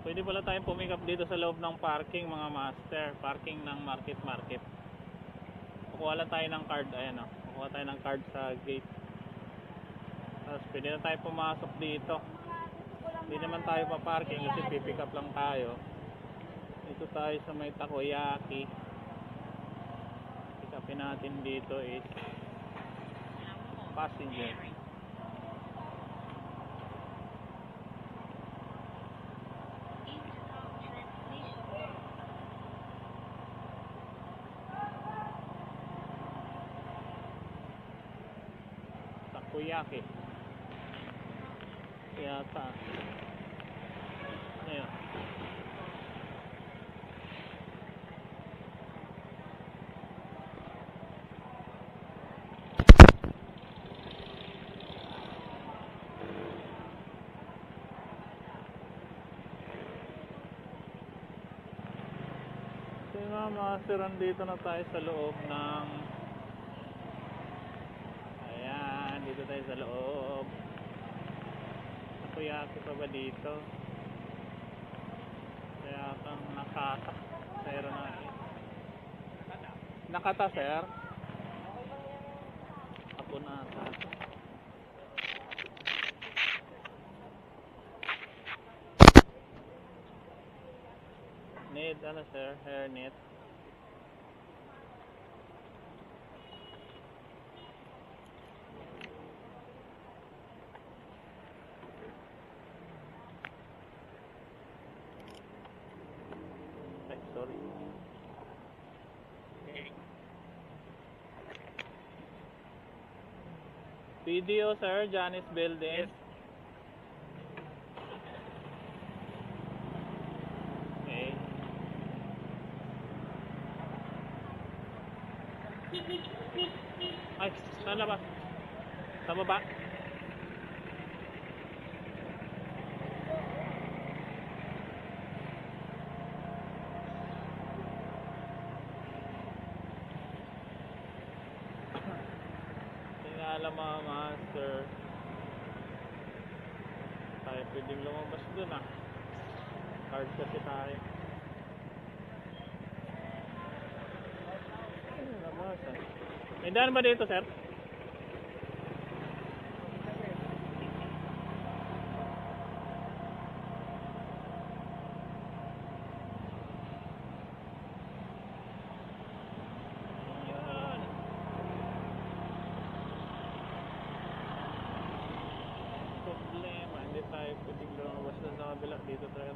Pwede pala tayong pumikap dito sa loob ng parking mga master. Parking ng market. Kukuha lang tayo ng card. Ayan o. Kukuha tayo ng card sa gate. Tapos pwede na tayo pumasok dito. Hindi naman tayo pa-parking kasi pipick up lang tayo. Dito tayo sa may takoyaki. Pick upin natin dito is passenger. Takoyaki. Yata. Ayan. So yung mga master, dito na tayo sa loob ng ayan, dito tayo sa loob. Takoyaki pa ba dito? Kaya kang nakata sir na nakata sir ako na need ano sir, hair net. Ay, sorry. Video sir, Janice Building. Okay. Ay, saan na ba? Sa baba? Tingala mga master. Tayo pwedeng lumabas dun ah. Card kasi tayo. Ay, lumabas ah. May daan ba dito sir? Problema, hindi tayo pwedeng lumabas sa kabila. Dito tayo